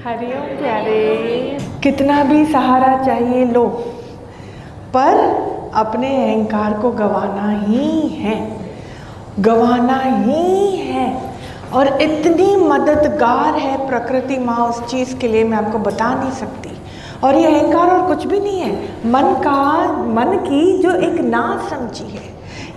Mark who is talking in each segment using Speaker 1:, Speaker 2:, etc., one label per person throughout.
Speaker 1: हरिओम प्यारे। कितना भी सहारा चाहिए लो, पर अपने अहंकार को गंवाना ही है, गंवाना ही है। और इतनी मददगार है प्रकृति माँ उस चीज़ के लिए, मैं आपको बता नहीं सकती। और ये अहंकार और कुछ भी नहीं है, मन की जो एक ना समझी है,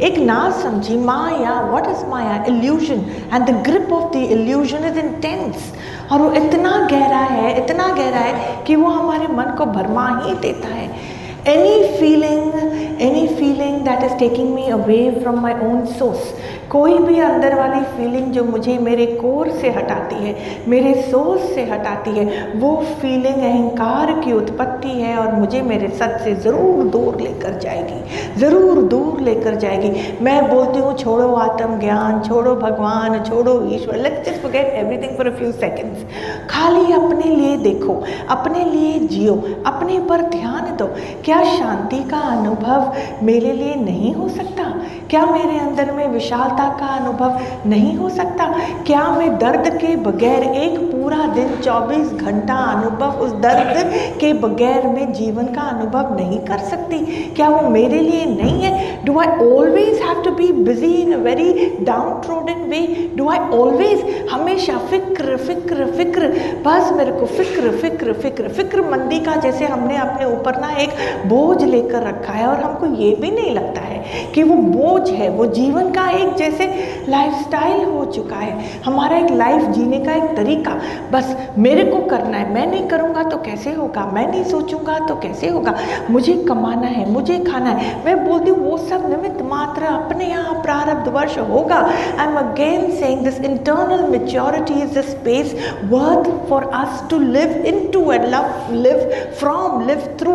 Speaker 1: एक ना समझी माया। What is maya? Illusion, and the grip of the illusion is intense. और वो इतना गहरा है, इतना गहरा है कि वो हमारे मन को भरमा ही देता है। any feeling that is taking me away from my own source, कोई भी अंदर वाली फीलिंग जो मुझे मेरे कोर से हटाती है, मेरे सोर्स से हटाती है, वो फीलिंग अहंकार की उत्पत्ति है और मुझे मेरे सच से ज़रूर दूर लेकर जाएगी, ज़रूर दूर लेकर जाएगी। मैं बोलती हूँ छोड़ो आत्मज्ञान, छोड़ो भगवान, छोड़ो ईश्वर, let's just forget everything for a few seconds. खाली अपने लिए देखो, अपने लिए जियो, अपने पर ध्यान दो। क्या शांति का अनुभव मेरे लिए नहीं हो सकता? क्या मेरे अंदर में विशालता का अनुभव नहीं हो सकता? क्या मैं दर्द के बगैर एक पूरा दिन 24 घंटा अनुभव उस दर्द के बगैर में जीवन का अनुभव नहीं कर सकती? क्या वो मेरे लिए नहीं है? Do I always have to be busy in a very downtrodden way? Do I always हमेशा फिक्र फिक्र फिक्र, बस मेरे को फिक्र फिक्र फिक्र फिक्र मंदी का जैसे हमने अपने ऊपर ना एक बोझ लेकर रखा है, और हमको ये भी नहीं लगता है कि वो बोझ है, वो जीवन का एक जैसे लाइफस्टाइल हो चुका है, हमारा एक लाइफ जीने का एक तरीका। बस मेरे को करना है, मैं नहीं करूँगा तो कैसे होगा, मैं नहीं सोचूंगा तो कैसे होगा, मुझे कमाना है, मुझे खाना है। मैं बोलती हूँ वो सब निमित्त मात्र, अपने यहाँ प्रारब्धवश होगा। I am again saying this internal maturity is the space worth for us to live in to and live from, live through.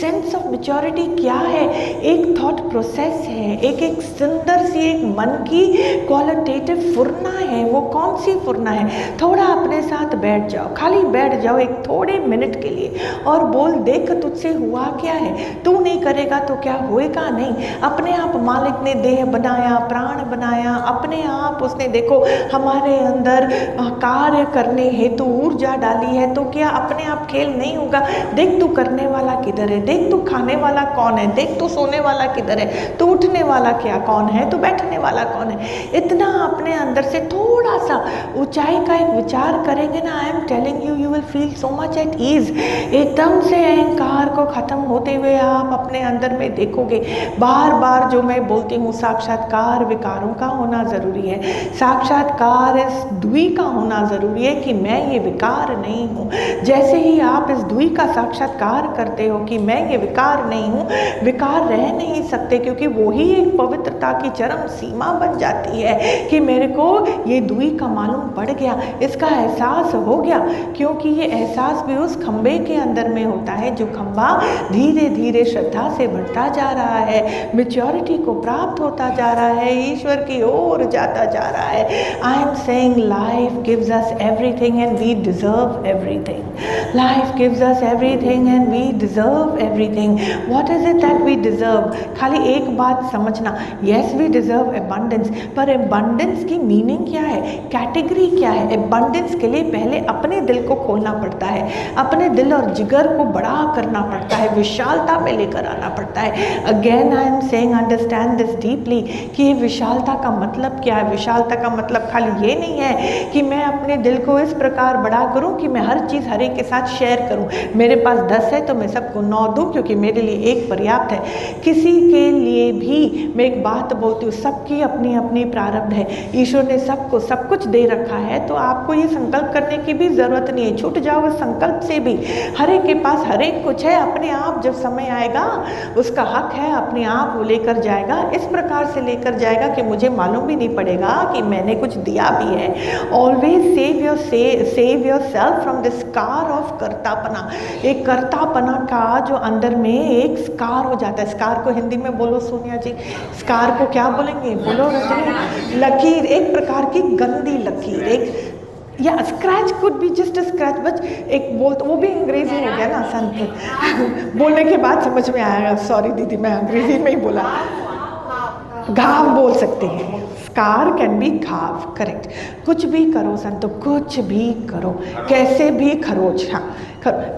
Speaker 1: Sense of maturity क्या है? एक थॉट प्रोसेस है, एक सुंदर सी एक मन की क्वालिटेटिव फुरना है। वो कौन सी फुरना है? थोड़ा अपने साथ बैठ जाओ, खाली बैठ जाओ एक थोड़े मिनट के लिए और बोल, देख तुझसे हुआ क्या है, तू नहीं करेगा तो क्या होएगा? नहीं। अपने आप मालिक ने देह बनाया, प्राण बनाया, अपने आप उसने देखो हमारे अंदर कार्य करने हेतु ऊर्जा डाली है, तो क्या अपने आप खेल नहीं होगा? देख तू करने वाला किधर है, देख तू खाने वाला कौन है, देख तू सोने वाला किधर है, तू उठने वाला क्या कौन है, तू बैठने वाला कौन है। इतना अपने अंदर से थोड़ा सा ऊंचाई का एक विचार करेंगे ना, I am telling you, you will feel so much at ease. एकदम से अहंकार को खत्म होते हुए आप अपने अंदर में देखोगे। बार बार जो मैं बोलती हूँ, साक्षात्कार विकारों का होना ज़रूरी है, साक्षात्कार इस दुई का होना ज़रूरी है कि मैं ये विकार नहीं हूँ। जैसे ही आप इस दुई का साक्षात्कार करते हो कि मैं ये विकार नहीं हूँ, विकार रह नहीं सकते, क्योंकि वो ही एक पवित्रता की चरम सीमा बन जाती है कि मेरे को ये दुई का मालूम पड़ गया, इसका एहसास हो गया। क्योंकि ये एहसास भी उस खंबे के अंदर में होता है जो खंबा धीरे धीरे श्रद्धा से बढ़ता जा रहा है, मैच्योरिटी को प्राप्त होता जा रहा है, ईश्वर की ओर जाता जा रहा है। I am saying life gives us everything and we deserve everything. Life gives us everything and we deserve everything. What is it that we deserve? खाली एक बात समझना, यस वी डिजर्व एबंडेंस, पर एबंडेंस की मीनिंग क्या है, category क्या है? एबंडेंस के लिए पहले अपने दिल को खोलना पड़ता है, अपने दिल और जिगर को बड़ा करना पड़ता है, विशालता में लेकर आना पड़ता है। Again I am saying understand this deeply कि ये विशालता का मतलब क्या है। विशालता का मतलब खाली ये नहीं है कि मैं अपने दिल को इस प्रकार बड़ा करूं कि मैं हर चीज़ हर एक के साथ शेयर करूं। मेरे पास 10 है तो मैं सबको 9 दूं क्योंकि मेरे लिए एक पर्याप्त है। किसी के लिए भी मैं एक बात बोलती हूँ, सबकी अपनी अपनी प्रारब्ध है, ईश्वर ने सबको सब कुछ दे रखा है, तो आपको ये संकल्प करने की भी ज़रूरत नहीं है, छूट जाओ इस संकल्प से भी। हर एक के पास हर एक कुछ है, अपने आप जब समय आएगा उसका हक है, अपने आप वो लेकर जाएगा, इस प्रकार से लेकर जाएगा कि मुझे मालूम भी नहीं पड़ेगा कि मैंने कुछ दिया भी है। Always save yourself from the scar of kartapana. एक कर्तापना का जो अंदर में एक स्कार हो जाता है, स्कार को हिंदी में बोलो सोनिया जी, स्कार को क्या बोलेंगे, बोलो रजनी? लकीर, एक प्रकार की गंदी लकीर, एक या scratch could be just scratch, but एक बोल तो वो भी अंग्रेजी हो गया ना संत बोलने के बाद समझ में आया, सॉरी दीदी मैं अंग्रेजी में ही बोला। घाव बोल सकते हैं, स्कार कैन बी घाव, करेक्ट। कुछ भी करो संतो, कुछ भी करो, कैसे भी खरोच, हाँ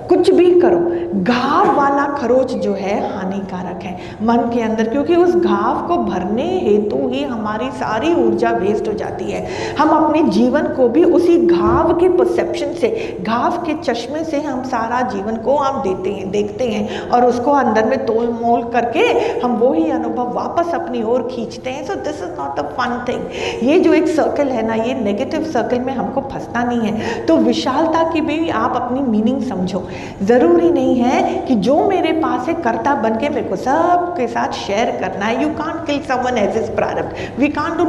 Speaker 1: कुछ भी करो। घाव वाला खरोच जो है हानिकारक है मन के अंदर, क्योंकि उस घाव को भरने हेतु ही हमारी सारी ऊर्जा वेस्ट हो जाती है। हम अपने जीवन को भी उसी घाव के परसेप्शन से, घाव के चश्मे से हम सारा जीवन को हम देखते हैं और उसको अंदर में तोल मोल करके हम वो ही अनुभव वापस अपनी ओर खींचते हैं। So this is not a fun thing. ये जो एक सर्कल है ना, ये नेगेटिव सर्कल में हमको फंसना नहीं है। तो विशालता की भी आप अपनी मीनिंग समझो। जरूरी नहीं है कि जो मेरे पास है कर्ता बन के मेरे को सबके साथ शेयर करना है। You can't kill someone as is prarabdh, we can't do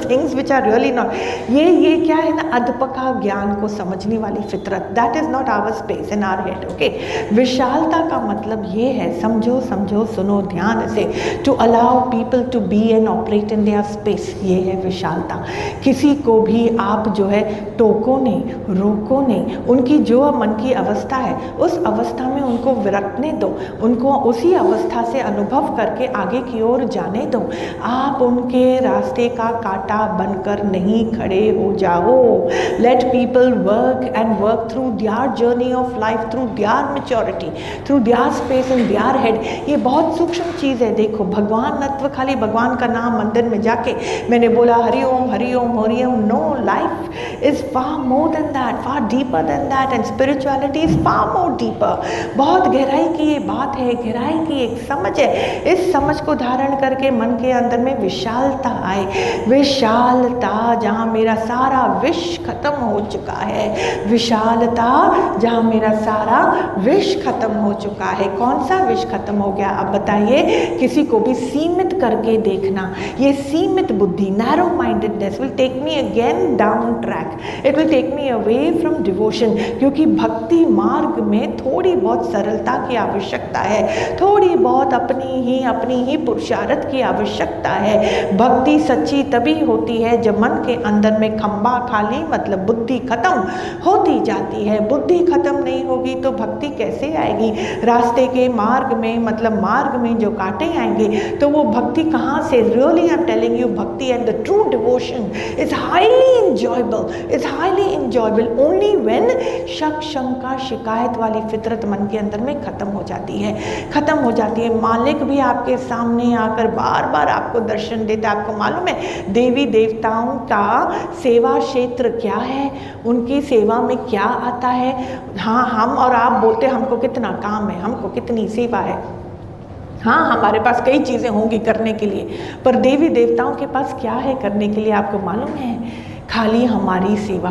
Speaker 1: things which are really not. ये क्या है ना, अधपका ज्ञान को समझने वाली फितरत, that is not our space in our head. Okay, विशालता का मतलब ये है, समझो सुनो ध्यान से, to allow people to be and operate in their space, ये है विशालता। किसी को भी आप जो है टोको नहीं, रोको नहीं, उनकी जो मन की अवस्था है उस अवस्था में उनको विरकने दो, उनको उसी अवस्था से अनुभव करके आगे की ओर जाने दो। आप उनके रास्ते का कांटा बनकर नहीं खड़े हो जाओ। Let people work through their journey of life, through their maturity, through their space in their head. ये बहुत सूक्ष्म चीज़ है। देखो, भगवान नत्व खाली भगवान का नाम मंदिर में जाके मैंने बोला Hari Om Hari Om Hari Om, no, life is far more than that, far deeper than that, and spirituality is far more deeper. बहुत गहराई की ये बात है, गहराई की एक समझ है। इस समझ को धारण करके मन के अंदर में विशालता आए। विशालता जहाँ मेरा सारा विष खत्म हो चुका है, विशालता जहाँ मेरा सारा विष खत्म हो चुका है। कौन सा विष खत्म हो गया अब बताइए? किसी को भी सीमित करके देखना, ये सीमित बुद्धि, narrow mindedness will take me again down track, it will take me away from devotion. क्योंकि भक्ति मार्ग में थोड़ी बहुत सरलता की आवश्यकता है, थोड़ी बहुत अपनी ही पुरुषार्थ की आवश्यकता है। भक्ति सच्ची तभी होती है जब मन के अंदर में खंबा खाली, मतलब बुद्धि खत्म होती जाती है। बुद्धि खत्म नहीं होगी तो भक्ति कैसे आएगी? रास्ते के मार्ग में, मतलब मार्ग में जो कांटे आएंगे तो वो भक्ति कहाँ से? Really I am telling you, bhakti and the true devotion is highly enjoyable only when शक, शंका, शिकायत वाली फितरत मन के अंदर में खत्म हो जाती है, खत्म हो जाती है। मालिक भी आपके सामने आकर बार बार आपको दर्शन देता है। आपको मालूम है देवी देवताओं का सेवा क्षेत्र क्या है, उनकी सेवा में क्या आता है? हाँ, हम और आप बोलते हमको कितना काम है, हमको कितनी सेवा है, हाँ हमारे पास कई चीज़ें होंगी करने के लिए, पर देवी देवताओं के पास क्या है करने के लिए आपको मालूम है? खाली हमारी सेवा,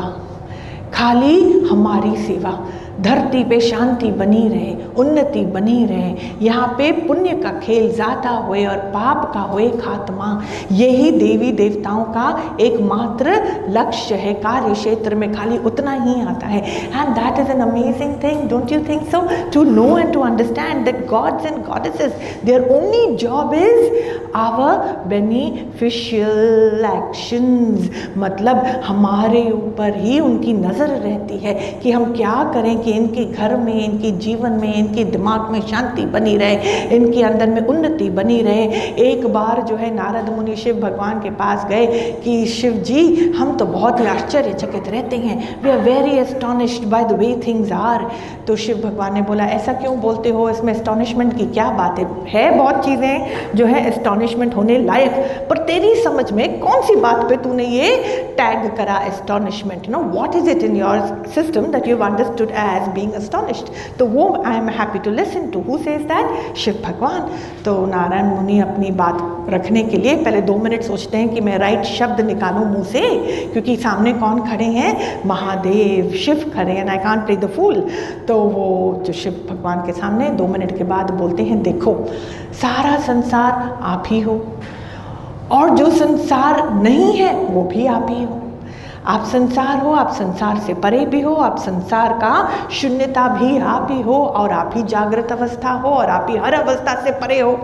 Speaker 1: खाली हमारी सेवा। धरती पे शांति बनी रहे, उन्नति बनी रहे, यहाँ पे पुण्य का खेल ज़्यादा होए और पाप का होए खात्मा, यही देवी देवताओं का एकमात्र लक्ष्य है। कार्य क्षेत्र में खाली उतना ही आता है। And that is an amazing thing, don't you think so? To know and to understand that gods and goddesses, their only job is our beneficial actions. मतलब हमारे ऊपर ही उनकी नज़र रहती है कि हम क्या करें कि इनके घर में, इनके जीवन में, इनके दिमाग में शांति बनी रहे, इनके अंदर में उन्नति बनी रहे। एक बार जो है नारद मुनि शिव भगवान के पास गए कि शिव जी, हम तो बहुत ही आश्चर्यचकित रहते हैं, we are very astonished by the way things are. तो शिव भगवान ने बोला, ऐसा क्यों बोलते हो, इसमें एस्टॉनिशमेंट की क्या बात है बहुत चीज़ें जो है एस्टॉनिशमेंट होने लायक, पर तेरी समझ में कौन सी बात पे तूने ये टैग करा astonishment? No, what is it in your system that you understood as being astonished? तो वो I am happy to listen to. Who says that? Shiv भगवान। तो नारायण मुनि अपनी बात रखने के लिए पहले 2 मिनट सोचते हैं कि मैं राइट शब्द निकालूं मुंह से, क्योंकि सामने कौन खड़े हैं? महादेव, शिव खड़े हैं, I can't play the fool। तो वो जो शिव भगवान के सामने 2 मिनट के बाद बोलते हैं, देखो सारा संसार आप ही हो और जो संसार नहीं है वो भी आप ही हो। आप संसार हो, आप संसार से परे भी हो, आप संसार का शून्यता भी आप ही हो, और आप ही जागृत अवस्था हो, और आप ही हर अवस्था से परे हो।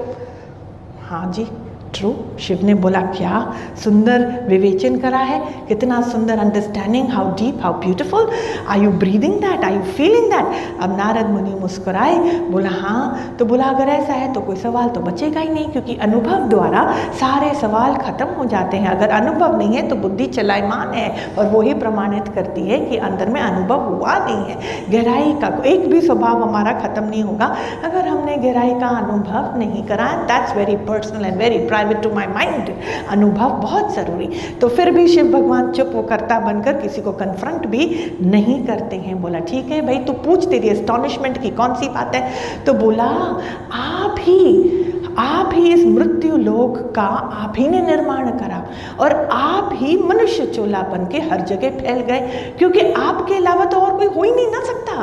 Speaker 1: हाँ जी, ट्रू। शिव ने बोला क्या सुंदर विवेचन करा है, कितना सुंदर understanding, how deep, how beautiful, are you breathing that, are you feeling that. अब नारद मुनि मुस्कुराए, बोला हाँ। तो बोला अगर ऐसा है तो कोई सवाल तो बचेगा ही नहीं, क्योंकि अनुभव द्वारा सारे सवाल खत्म हो जाते हैं। अगर अनुभव नहीं है तो बुद्धि चलायमान है और वो ही प्रमाणित करती है कि अंदर में अनुभव हुआ नहीं है। गहराई का एक भी स्वभाव हमारा खत्म नहीं होगा अगर हमने गहराई का अनुभव नहीं करा। That's very personal and very private to my mind. अनुभव बहुत ज़रूरी। तो फिर भी शिव भगवान चुप वो कर्ता बनकर किसी को कन्फ्रंट भी नहीं करते हैं। बोला ठीक है भाई, तू पूछ, तेरी एस्टॉनिशमेंट की कौन सी बात है। तो बोला आप ही इस मृत्यु लोक का आप ही ने निर्माण करा और आप ही मनुष्य चोला बन के हर जगह फैल गए, क्योंकि आपके अलावा तो और कोई हो ही नहीं ना सकता,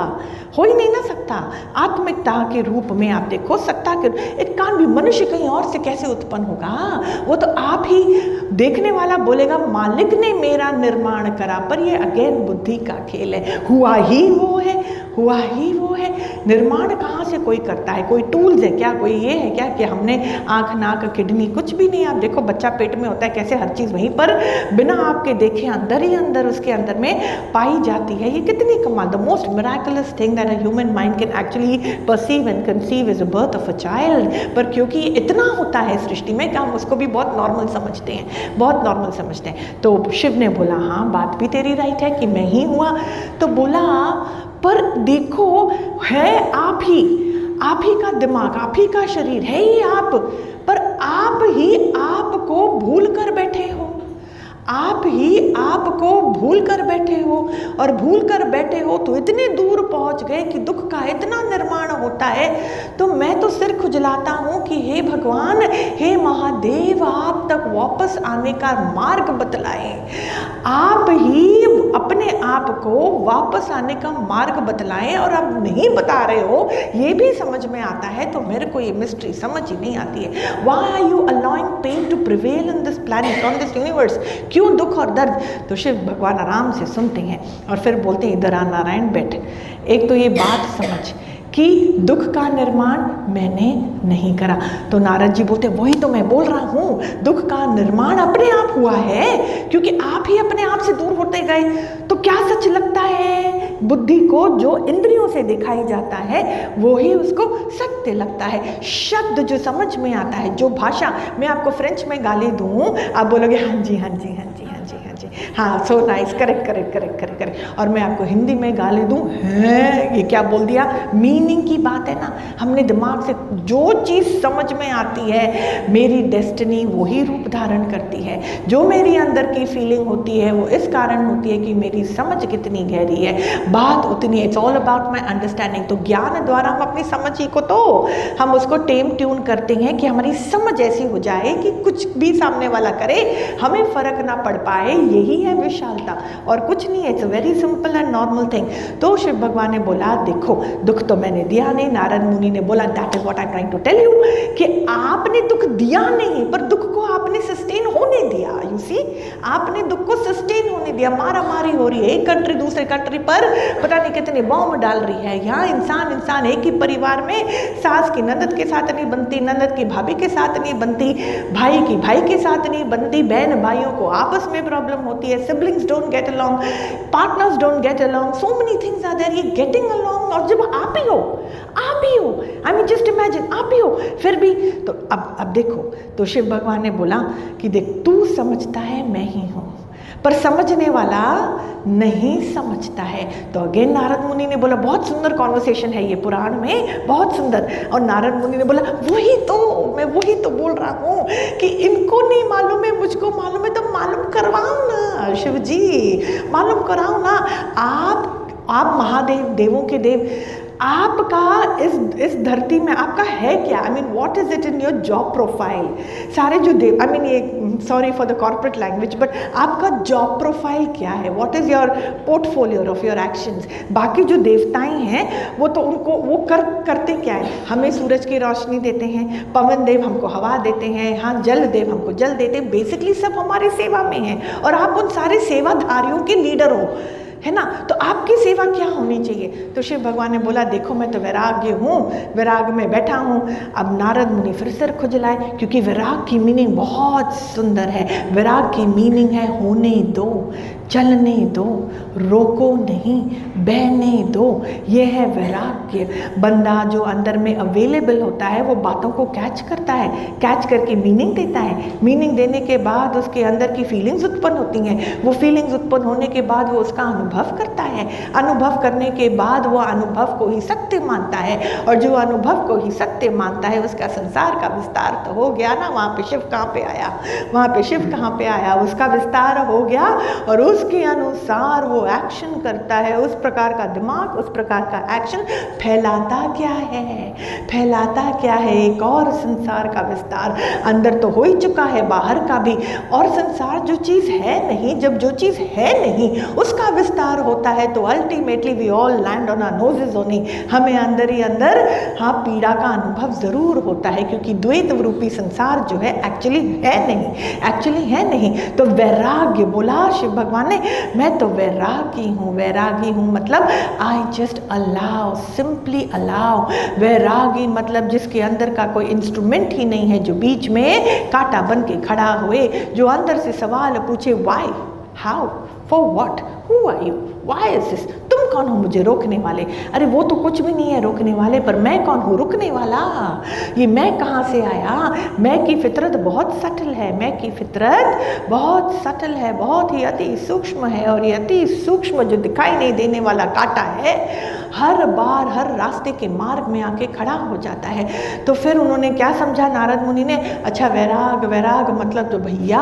Speaker 1: हो ही नहीं ना सकता। आत्मिकता के रूप में आप देखो, सत्ता के, इट कांट बी, मनुष्य कहीं और से कैसे उत्पन्न होगा, वो तो आप ही। देखने वाला बोलेगा मालिक ने मेरा निर्माण करा, पर ये अगेन बुद्धि का खेल है। हुआ ही वो है, हुआ ही वो है। निर्माण कहाँ से कोई करता है? कोई टूल्स है क्या? कोई ये है क्या कि हमने आँख नाक किडनी, कुछ भी नहीं। आप देखो बच्चा पेट में होता है कैसे हर चीज़ वहीं पर बिना आपके देखे अंदर ही अंदर उसके अंदर में पाई जाती है। ये कितनी कमाल, the most miraculous thing that a human mind can actually perceive and conceive is the birth of a child. पर क्योंकि इतना होता है सृष्टि में कि हम उसको भी बहुत नॉर्मल समझते हैं, बहुत नॉर्मल समझते हैं। तो शिव ने बोला हाँ बात भी तेरी राइट है कि मैं ही हुआ। तो बोला पर देखो है आप ही का दिमाग, आप ही का शरीर है ही आप, पर आप ही आपको भूल कर बैठे हो, आप ही आपको भूल कर बैठे हो। और भूल कर बैठे हो तो इतने दूर पहुंच गए कि दुख का इतना निर्माण होता है। तो मैं तो सिर खुजलाता हूँ कि हे भगवान, हे महादेव, आप तक वापस आने का मार्ग बतलाएं। आप ही अपने आप को वापस आने का मार्ग बतलाएं, और आप नहीं बता रहे हो ये भी समझ में आता है। तो मेरे को ये मिस्ट्री समझ ही नहीं आती है। Why are you allowing pain to prevail in this planet, on this universe? क्यों दुख और दर्द? तो शिव भगवान आराम से सुनते हैं और फिर बोलते हैं इधर आ नारायण बैठ। एक तो ये बात समझ कि दुख का निर्माण मैंने नहीं करा। तो नारद जी बोलते वही तो मैं बोल रहा हूँ, दुख का निर्माण अपने आप हुआ है, क्योंकि आप ही अपने आप से दूर होते गए। तो क्या सच लगता है बुद्धि को? जो इंद्रियों से दिखाई जाता है वो ही उसको सत्य लगता है। शब्द जो समझ में आता है, जो भाषा, मैं आपको फ्रेंच में गाली दूँ, आप बोलोगे हाँ जी हाँ जी हाँ जी हाँ जी हाँ जी, हाँ so nice, correct correct correct correct correct. और मैं आपको हिंदी में गाली दूँ, है ये क्या बोल दिया? मीनिंग की बात है ना। हमने दिमाग से जो चीज़ समझ में आती है, मेरी डेस्टिनी वही रूप धारण करती है। जो मेरी अंदर की फीलिंग होती है वो इस कारण होती है कि मेरी समझ कितनी गहरी है, बात उतनी। It's all about my understanding. तो ज्ञान द्वारा हम अपनी समझ ही को, तो हम उसको टेम ट्यून करते हैं कि हमारी समझ ऐसी हो जाए कि कुछ भी सामने वाला करे हमें फर्क ना पड़ पाए। यही है विशालता और कुछ नहीं है। It's a very simple and normal thing. तो शिव भगवान ने बोला देखो दुख तो मैंने दिया नहीं। नारद मुनि ने बोला that is what I am trying to tell you, कि आपने दुख दिया नहीं पर दुख को आपने सस्टेन होने दिया। यू सी, आपने दुख को सस्टेन होने दिया। मारा मारी हो रही है, एक कंट्री दूसरे कंट्री पर पता नहीं कितने बॉम्ब डाल रही है। यहाँ इंसान एक ही परिवार में सास की ननद के साथ नहीं बनती, ननद की भाभी के साथ नहीं बनती, भाई की भाई के साथ नहीं बनती, बहन भाइयों को आपस में प्रॉब्लम होती है, siblings don't get along, partners don't get along, so many things are there. ये गेटिंग अलोंग, और जब आप ही हो, आई मीन जस्ट इमेजिन आप ही हो, फिर भी। तो अब देखो, तो शिव भगवान ने बोला कि देख तू समझता है मैं ही हूँ, पर समझने वाला नहीं समझता है। तो अगेन नारद मुनि ने बोला, बहुत सुंदर कॉन्वर्सेशन है ये पुराण में, बहुत सुंदर। और नारद मुनि ने बोला मैं वही तो बोल रहा हूँ कि इनको नहीं मालूम है, मुझको मालूम है, तो मालूम करवाओ ना शिव जी, मालूम कराओ ना। आप महादेव, देवों के देव, आपका इस धरती में आपका है क्या? I mean what is it in your job profile? सारे जो देव, आई मीन ये sorry for the corporate language, but आपका जॉब प्रोफाइल क्या है? What is your portfolio of your actions? बाकी जो देवताएं हैं वो तो उनको वो करते क्या है? हमें सूरज की रोशनी देते हैं, पवन देव हमको हवा देते हैं, हाँ जल देव हमको जल देते हैं। बेसिकली सब हमारी सेवा में है और आप उन सारे सेवाधारियों के लीडर हो। है ना। तो आपकी सेवा क्या होनी चाहिए? तो शिव भगवान ने बोला देखो मैं तो वैराग्य हूँ, वैराग में बैठा हूँ। अब नारद मुनि फिर सिर खुजलाए, क्योंकि वैराग की मीनिंग बहुत सुंदर है। वैराग की मीनिंग है होने दो, चलने दो, रोको नहीं, बहने दो। ये है वैराग्य। बंदा जो अंदर में अवेलेबल होता है वो बातों को कैच करता है, कैच करके मीनिंग देता है। मीनिंग देने के बाद उसके अंदर की फीलिंग्स उत्पन्न होती हैं। वो फीलिंग्स उत्पन्न होने के बाद वो उसका अनुभव करता है। अनुभव करने के बाद वो अनुभव को ही सत्य मानता है, और जो अनुभव को ही सत्य मानता है उसका संसार का विस्तार तो हो गया ना। वहाँ पे शिव कहाँ पे आया? वहाँ पे शिव कहाँ पे आया? उसका विस्तार हो गया, और उसके अनुसार वो एक्शन करता है। उस प्रकार का दिमाग, उस प्रकार का एक्शन फैलाता क्या है? फैलाता क्या है? एक और संसार का विस्तार। अंदर तो हो ही चुका है, बाहर का भी। और संसार जो चीज़ है नहीं, जब जो चीज़ है नहीं उसका विस्तार होता है, तो ultimately we all land on our noses only. हमें अंदर ही अंदर हाँ पीड़ा का अनुभव ज़रूर होता है, क्योंकि द्वैत रूपी संसार जो है एक्चुअली है नहीं, एक्चुअली है नहीं। तो वैराग्य बोला शिव भगवान ने, मैं तो वैरागी हूँ। वैरागी हूँ मतलब I just allow, simply allow. वैरागी मतलब जिसके अंदर का कोई इंस्ट्रूमेंट ही नहीं है, जो बीच में कांटा बन के खड़ा हुए, जो अंदर से सवाल पूछे why, how, for what, who are you, why is this. तुम कौन हो मुझे रोकने वाले? अरे वो तो कुछ भी नहीं है रोकने वाले, पर मैं कौन हूँ रुकने वाला? ये मैं कहाँ से आया? मैं की फितरत बहुत सटल है, मैं की फितरत बहुत सटल है, बहुत ही अति सूक्ष्म है। और ये अति सूक्ष्म जो दिखाई नहीं देने वाला कांटा है, हर बार हर रास्ते के मार्ग में आके खड़ा हो जाता है। तो फिर उन्होंने क्या समझा नारद मुनि ने? अच्छा वैराग, वैराग मतलब तो भैया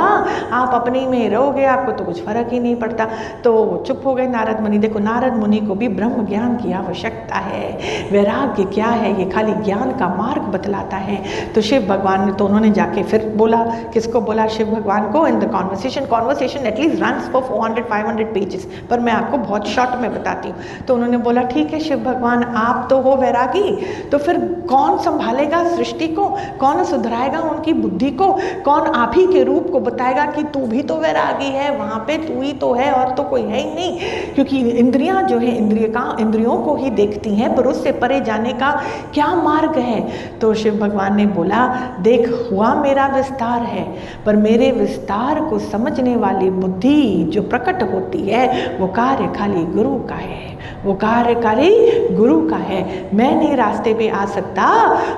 Speaker 1: आप अपने में रहोगे, आपको तो कुछ फर्क ही नहीं पड़ता। तो चुप हो गए नारद मुनि। देखो नारद मुनि को भी ब्रह्म ज्ञान की आवश्यकता है। वैराग्य क्या है? ये खाली ज्ञान का मार्ग बतलाता है। तो शिव भगवान ने, तो उन्होंने जाके फिर बोला, किसको बोला? शिव भगवान को। In the conversation at least runs for 400-500 pages, पर मैं आपको बहुत शॉर्ट में बताती हूँ। तो उन्होंने बोला ठीक है शिव भगवान, आप तो हो वैरागी, तो फिर कौन संभालेगा सृष्टि को? कौन सुधराएगा उनकी बुद्धि को? कौन आप ही के रूप को बताएगा कि तू भी तो वैरागी है, वहाँ पे तू ही तो है और तो कोई है ही नहीं? क्योंकि इंद्रियां जो है इंद्रियों को ही देखती हैं, पर उससे परे जाने का क्या मार्ग है? तो शिव भगवान ने बोला देख हुआ मेरा विस्तार है, पर मेरे विस्तार को समझने वाली बुद्धि जो प्रकट होती है वो कार्य खाली गुरु का है, वो कार्यकारी गुरु का है। मैं नहीं रास्ते पे आ सकता,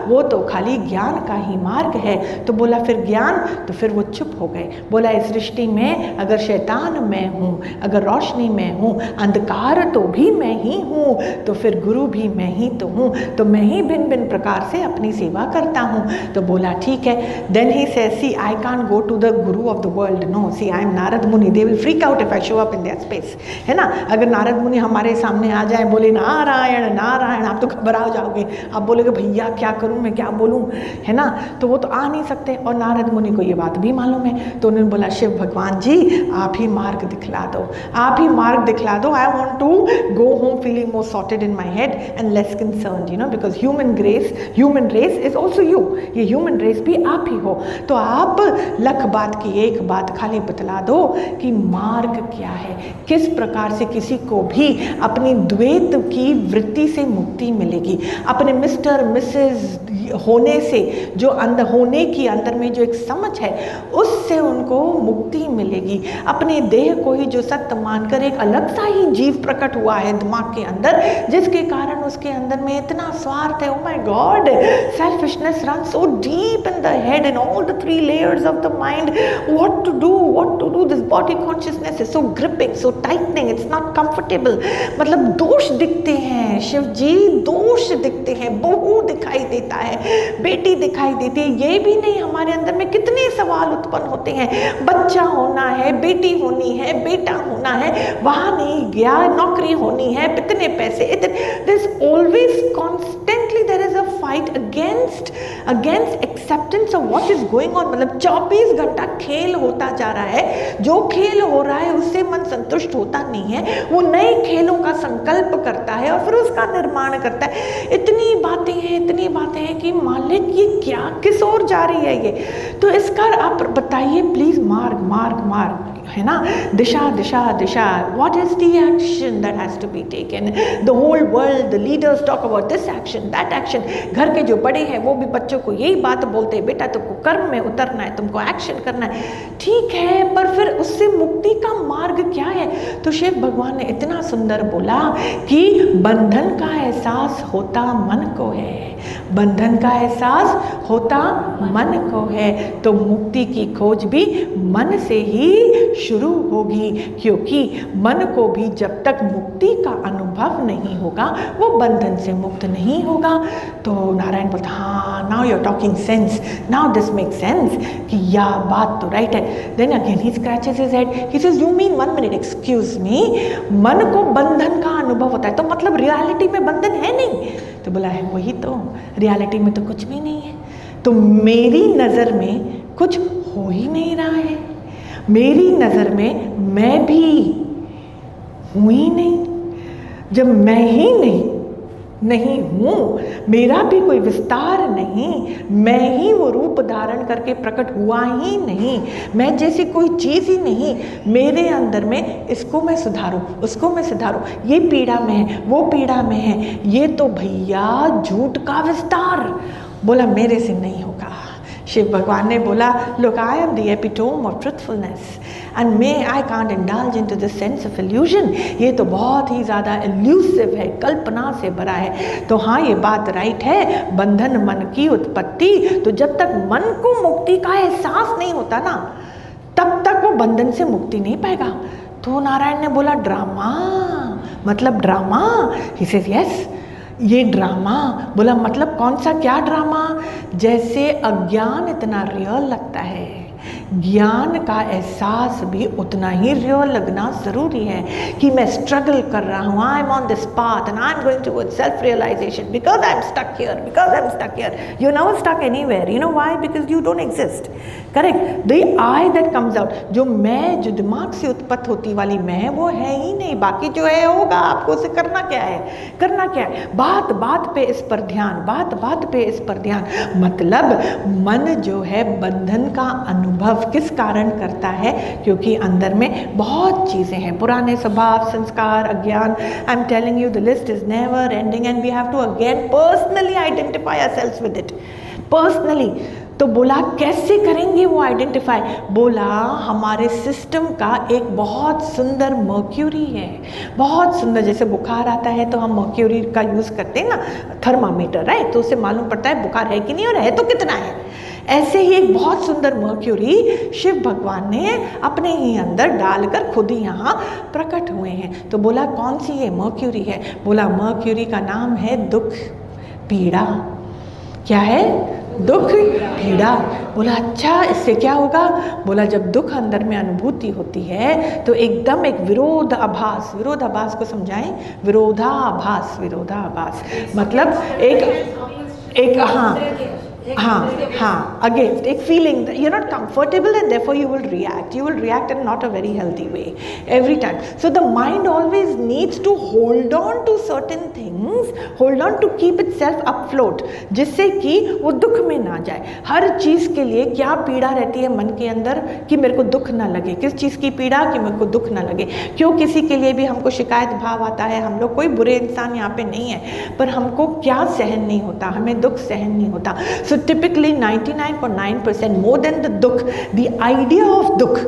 Speaker 1: वो तो खाली ज्ञान का ही मार्ग है। तो बोला फिर ज्ञान? तो फिर वो चुप हो गए। बोला इस सृष्टि में अगर शैतान मैं हूँ, अगर रोशनी मैं हूँ, अंधकार तो भी मैं ही हूँ, तो फिर गुरु भी मैं ही तो हूँ। तो मैं ही भिन्न भिन्न प्रकार से अपनी सेवा करता हूँ। तो बोला ठीक है। Then he said see I can't go to the guru of the world, no, see I am Narad Muni, they will freak out if I show up in their space, है ना। अगर नारद मुनि हमारे सामने आ जाए, बोले नारायण नारायण, आप तो घबरा जाओगे, आप बोलेगे भैया क्या करूं, मैं क्या बोलूं, है ना। तो वो तो आ नहीं सकते, और नारद मुनि को ये बात भी मालूम है। तो उन्होंने बोला शिव भगवान जी आप ही मार्ग दिखला दो, आप ही मार्ग दिखला दो। I want to go home feeling more sorted in my head and less concerned, you know, because human race is also you, ये ह्यूमन रेस भी आप ही हो। तो आप लख बात की एक बात खाली बतला दो कि मार्ग क्या है, किस प्रकार से किसी को भी अपनी द्वैत की वृत्ति से मुक्ति मिलेगी, अपने मिस्टर मिसेस होने से, जो अंदर होने की अंदर में जो एक समझ है उससे उनको मुक्ति मिलेगी। अपने देह को ही जो सत्य मानकर एक अलग सा ही जीव प्रकट हुआ है दिमाग के अंदर, जिसके कारण उसके अंदर में इतना स्वार्थ है। Oh my God, selfishness run so deep in the head in all the 3 layers of the mind. What to do? This body consciousness is so gripping, so tightening, it's not comfortable. मतलब दोष दिखते हैं शिव जी, दोष दिखते हैं, बहू दिखाई देता है, बेटी दिखाई देती है। ये भी नहीं, हमारे अंदर में कितने सवाल उत्पन्न होते हैं, बच्चा होना है, बेटी होनी है, बेटा होना है, वहां नहीं गया, नौकरी होनी है, कितने पैसे, there is always constantly there is a fight against acceptance of what is going on। मतलब 24 घंटा खेल होता जा रहा है, जो खेल हो रहा है उससे मन संतुष्ट होता नहीं है, वो नए खेलों का संकल्प करता है और फिर उसका निर्माण करता है। इतनी बातें हैं कि मालिक ये क्या, किस ओर जा रही है ये। तो इसका आप बताइए प्लीज, मार्ग है ना, दिशा दिशा दिशा, what is the action that has to be taken, the whole world, the leaders talk about this action that action. घर के जो बड़े हैं वो भी बच्चों को यही बात बोलते हैं, बेटा तुमको कर्म में उतरना है, तुमको एक्शन करना है। ठीक है, पर फिर उससे मुक्ति का मार्ग क्या है? तो शिव भगवान ने इतना सुंदर बोला कि बंधन का एहसास होता मन को है, बंधन का एहसास होता मन को है। तो मुक्ति की खोज भी मन से ही शुरू होगी, क्योंकि मन को भी जब तक मुक्ति का अनुभव नहीं होगा वो बंधन से मुक्त नहीं होगा। तो नारायण बोलता, हाँ now you are talking sense, now this make sense कि यह बात तो राइट है। Then again he scratches his head, he says you mean 1 minute, excuse me, मन को बंधन का अनुभव होता है तो मतलब रियलिटी में बंधन है नहीं? तो बोला है वही तो, रियलिटी में तो कुछ भी नहीं है। तो मेरी नज़र में कुछ हो ही नहीं रहा है, मेरी नज़र में मैं भी हूँ ही नहीं। जब मैं ही नहीं हूँ, मेरा भी कोई विस्तार नहीं, मैं ही वो रूप धारण करके प्रकट हुआ ही नहीं, मैं जैसी कोई चीज़ ही नहीं मेरे अंदर में, इसको मैं सुधारूँ, उसको मैं सुधारूँ, ये पीड़ा में है, वो पीड़ा में है, ये तो भैया झूठ का विस्तार। बोला मेरे से नहीं होगा। शिव भगवान ने बोला, look, I am the epitome of truthfulness and I can't indulge into this sense of illusion। ये तो बहुत ही ज़्यादा elusive है, कल्पना से भरा है। तो हाँ ये बात राइट है, बंधन मन की उत्पत्ति, तो जब तक मन को मुक्ति का एहसास नहीं होता ना, तब तक वो बंधन से मुक्ति नहीं पाएगा। तो नारायण ने बोला ड्रामा, मतलब ड्रामा? ही सेज यस, ये ड्रामा। बोला मतलब कौन सा, क्या ड्रामा? जैसे अज्ञान इतना रियल लगता है, ज्ञान का एहसास भी उतना ही रियल लगना ज़रूरी है कि मैं स्ट्रगल कर रहा हूँ, I am on this path and I am going towards self realisation, because I am stuck here, because I am stuck here. You never stuck anywhere, you know why? Because you don't exist. Correct, the I that comes out, जो मैं, जो दिमाग से उत्पत्त होती वाली मैं, वो है ही नहीं, बाकी जो है होगा, आपको उसे करना क्या है, करना क्या है? बात बात पे इस पर ध्यान, बात बात पे इस पर ध्यान। मतलब मन जो है बंधन का अनुभव किस कारण करता है? क्योंकि अंदर में बहुत चीज़ें हैं, पुराने स्वभाव, संस्कार, अज्ञान। I am telling you the list is never ending and we have to again personally identify ourselves with it, personally. तो बोला कैसे करेंगे वो आइडेंटिफाई? बोला हमारे सिस्टम का एक बहुत सुंदर मर्क्यूरी है, बहुत सुंदर। जैसे बुखार आता है तो हम मर्क्यूरी का यूज़ करते हैं ना, थर्मामीटर, राइट? तो उससे मालूम पड़ता है बुखार है कि नहीं और है तो कितना है। ऐसे ही एक बहुत सुंदर मर्क्यूरी शिव भगवान ने अपने ही अंदर डालकर खुद ही यहाँ प्रकट हुए हैं। तो बोला कौन सी ये मर्क्यूरी है? बोला मर्क्यूरी का नाम है दुख, पीड़ा। क्या है? दुख, पीड़ा। बोला अच्छा, इससे क्या होगा? बोला जब दुख अंदर में अनुभूति होती है तो एकदम एक विरोधाभास, विरोधाभास को समझाएं, विरोधाभास, विरोधाभास मतलब एक हाँ अगेंस्ट, एक feeling you are not comfortable and therefore you will react in not a very healthy way every time. So the mind always needs to hold on to certain things, hold on to keep itself afloat, जिससे कि वो दुख में ना जाए। हर चीज़ के लिए क्या पीड़ा रहती है मन के अंदर कि मेरे को दुख ना लगे। किस चीज़ की पीड़ा? कि मेरे को दुख ना लगे। क्यों? किसी के लिए भी हमको शिकायत भाव आता है। हम लोग कोई बुरे इंसान यहाँ पे नहीं है, पर हमको क्या सहन नहीं होता? हमें दुख सहन नहीं होता। So typically 99.9% more than the dukh, the idea of dukh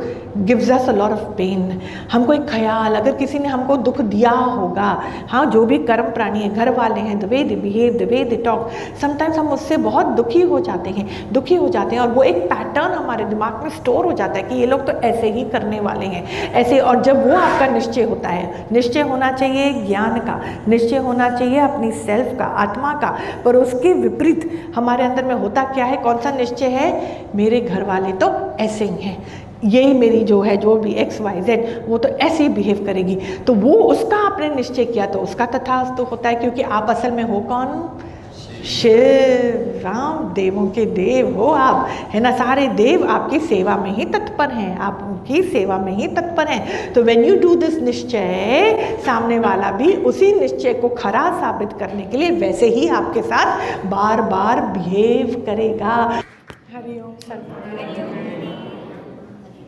Speaker 1: gives us a lot of pain। हमको एक ख्याल, अगर किसी ने हमको दुख दिया होगा, हाँ जो भी कर्म प्राणी है, घर वाले हैं, the way they behave, the way they talk, sometimes हम उससे बहुत दुखी हो जाते हैं और वो एक पैटर्न हमारे दिमाग में स्टोर हो जाता है कि ये लोग तो ऐसे ही करने वाले हैं, ऐसे। और जब वो आपका निश्चय होता है, निश्चय होना चाहिए ज्ञान का, निश्चय होना चाहिए अपनी सेल्फ का, आत्मा का, पर उसके विपरीत हमारे अंदर में होता क्या है? कौन सा निश्चय है? मेरे घर वाले तो ऐसे ही हैं, यही मेरी जो है, जो भी XYZ, वो तो ऐसे ही बिहेव करेगी। तो वो उसका आपने निश्चय किया तो उसका तथास्तु होता है, क्योंकि आप असल में हो कौन? शिव, राम, देवों के देव हो आप, है ना। सारे देव आपकी सेवा में ही तत्पर हैं, आप उनकी सेवा में ही तत्पर हैं। तो व्हेन यू डू दिस निश्चय, सामने वाला भी उसी निश्चय को खरा साबित करने के लिए वैसे ही आपके साथ बार बार बिहेव करेगा। हरि ओम।